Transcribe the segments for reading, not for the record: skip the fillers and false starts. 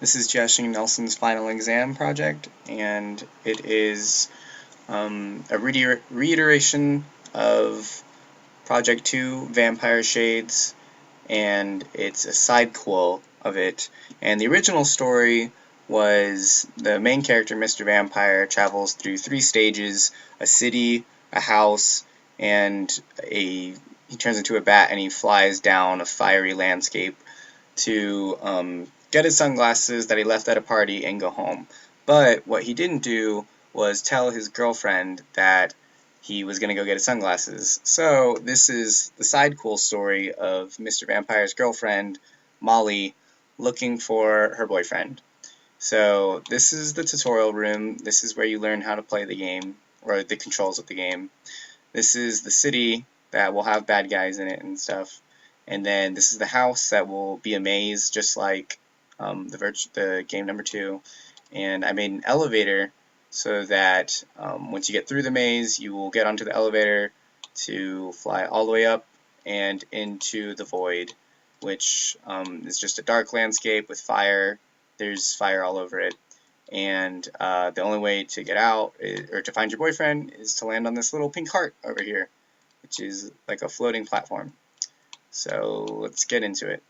This is Jia-Shing Nelson's final exam project, and it is a reiteration of Project 2, Vampire Shades, and it's a sidequel of it. And the original story was the main character, Mr. Vampire, travels through 3 stages: a city, a house, and he turns into a bat and he flies down a fiery landscape to get his sunglasses that he left at a party and go home. But what he didn't do was tell his girlfriend that he was going to go get his sunglasses. So this is the sidequel story of Mr. Vampire's girlfriend, Molly, looking for her boyfriend. So this is the tutorial room. This is where you learn how to play the game, or the controls of the game. This is the city that will have bad guys in it and stuff. And then this is the house that will be a maze, just like the game number 2. And I made an elevator so that once you get through the maze, you will get onto the elevator to fly all the way up and into the void, which is just a dark landscape with fire. There's fire all over it. And the only way to get out, or to find your boyfriend, is to land on this little pink heart over here, which is like a floating platform. So let's get into it.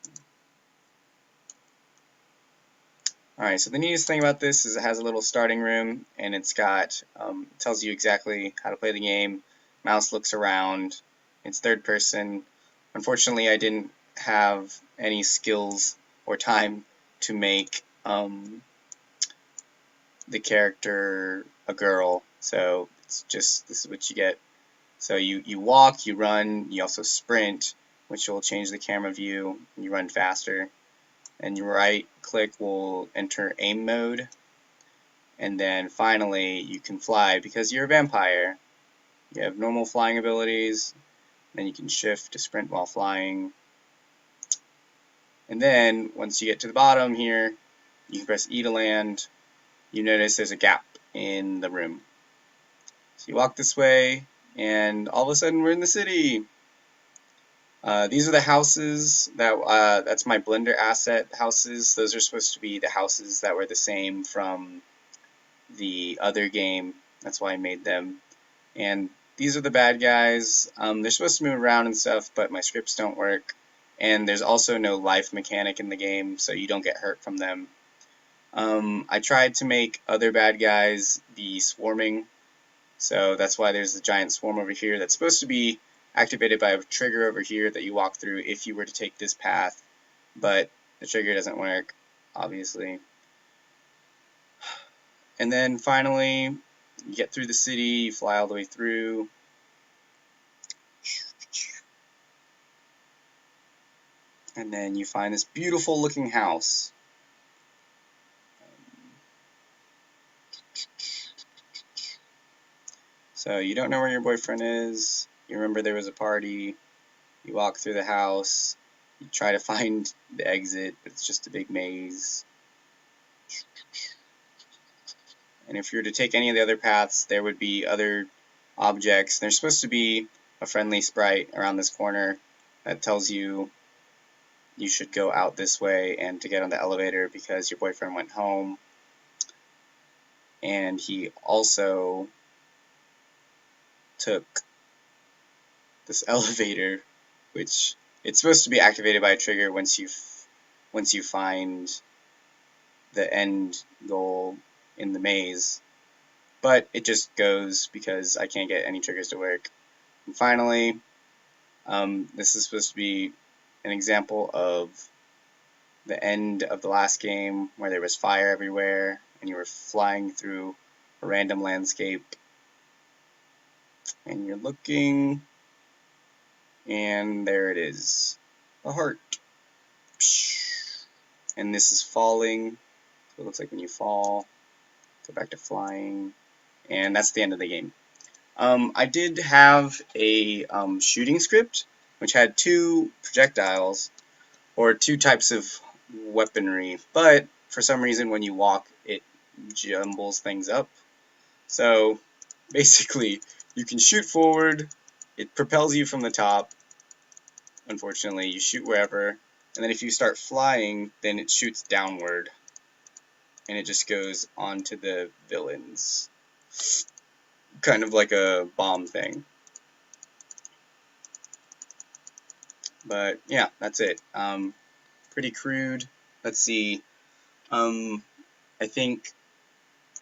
Alright, so the neatest thing about this is it has a little starting room, and it's got, tells you exactly how to play the game. Mouse looks around. It's third person. Unfortunately, I didn't have any skills or time to make the character a girl, so it's just, this is what you get. So you walk, you run, you also sprint, which will change the camera view, and you run faster. And your right click will enter aim mode, and then finally you can fly because you're a vampire. You have normal flying abilities, then you can shift to sprint while flying. And then once you get to the bottom here, you can press E to land. You notice there's a gap in the room. So you walk this way, and all of a sudden we're in the city. These are the houses that's my Blender asset houses. Those are supposed to be the houses that were the same from the other game. That's why I made them. And these are the bad guys. They're supposed to move around and stuff, but my scripts don't work. And there's also no life mechanic in the game, so you don't get hurt from them. I tried to make other bad guys be swarming, so that's why there's the giant swarm over here that's supposed to be activated by a trigger over here that you walk through if you were to take this path, but the trigger doesn't work, obviously. And then finally, you get through the city, you fly all the way through. And then you find this beautiful looking house. So you don't know where your boyfriend is, you remember there was a party, you walk through the house, you try to find the exit, but it's just a big maze. And if you were to take any of the other paths, there would be other objects. There's supposed to be a friendly sprite around this corner that tells you you should go out this way and to get on the elevator because your boyfriend went home. And he also took this elevator, which it's supposed to be activated by a trigger once you find the end goal in the maze, but it just goes because I can't get any triggers to work. And finally, this is supposed to be an example of the end of the last game where there was fire everywhere and you were flying through a random landscape and you're looking, and there it is, a heart. And this is falling, so it looks like when you fall, go back to flying, and that's the end of the game. I did have a shooting script which had 2 projectiles, or 2 types of weaponry, but for some reason when you walk it jumbles things up. So basically you can shoot forward, it propels you from the top, unfortunately you shoot wherever, and then if you start flying then it shoots downward. and it just goes onto the villains. Kind of like a bomb thing. But yeah, that's it. Pretty crude. Let's see. I think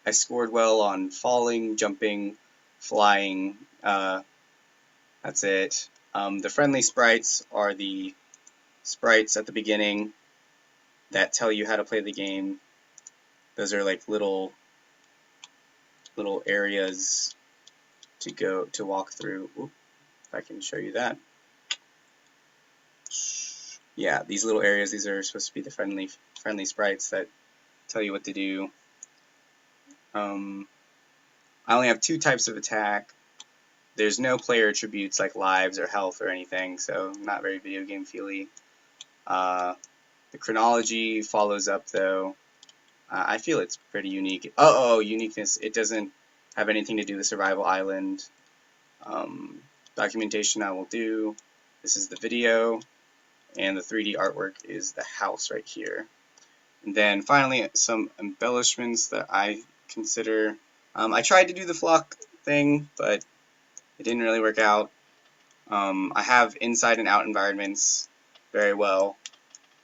I scored well on falling, jumping, flying. That's it. The friendly sprites are the sprites at the beginning that tell you how to play the game. Those are like little areas to walk through. Oop, if I can show you that. Yeah, these little areas, these are supposed to be the friendly sprites that tell you what to do. I only have 2 types of attack. There's no player attributes like lives or health or anything, so not very video game feely. The chronology follows up though. I feel it's pretty unique. Uniqueness. It doesn't have anything to do with Survival Island. Documentation I will do. This is the video, and the 3D artwork is the house right here. And then finally, some embellishments that I consider. I tried to do the flock thing, but it didn't really work out. I have inside and out environments very well,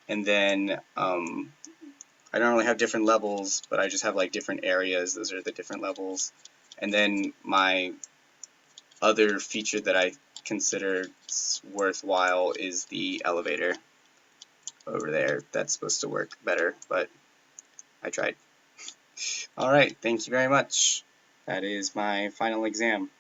and then I don't really have different levels, but I just have like different areas. Those are the different levels. And then my other feature that I consider worthwhile is the elevator over there. That's supposed to work better, but I tried. Alright, thank you very much. That is my final exam.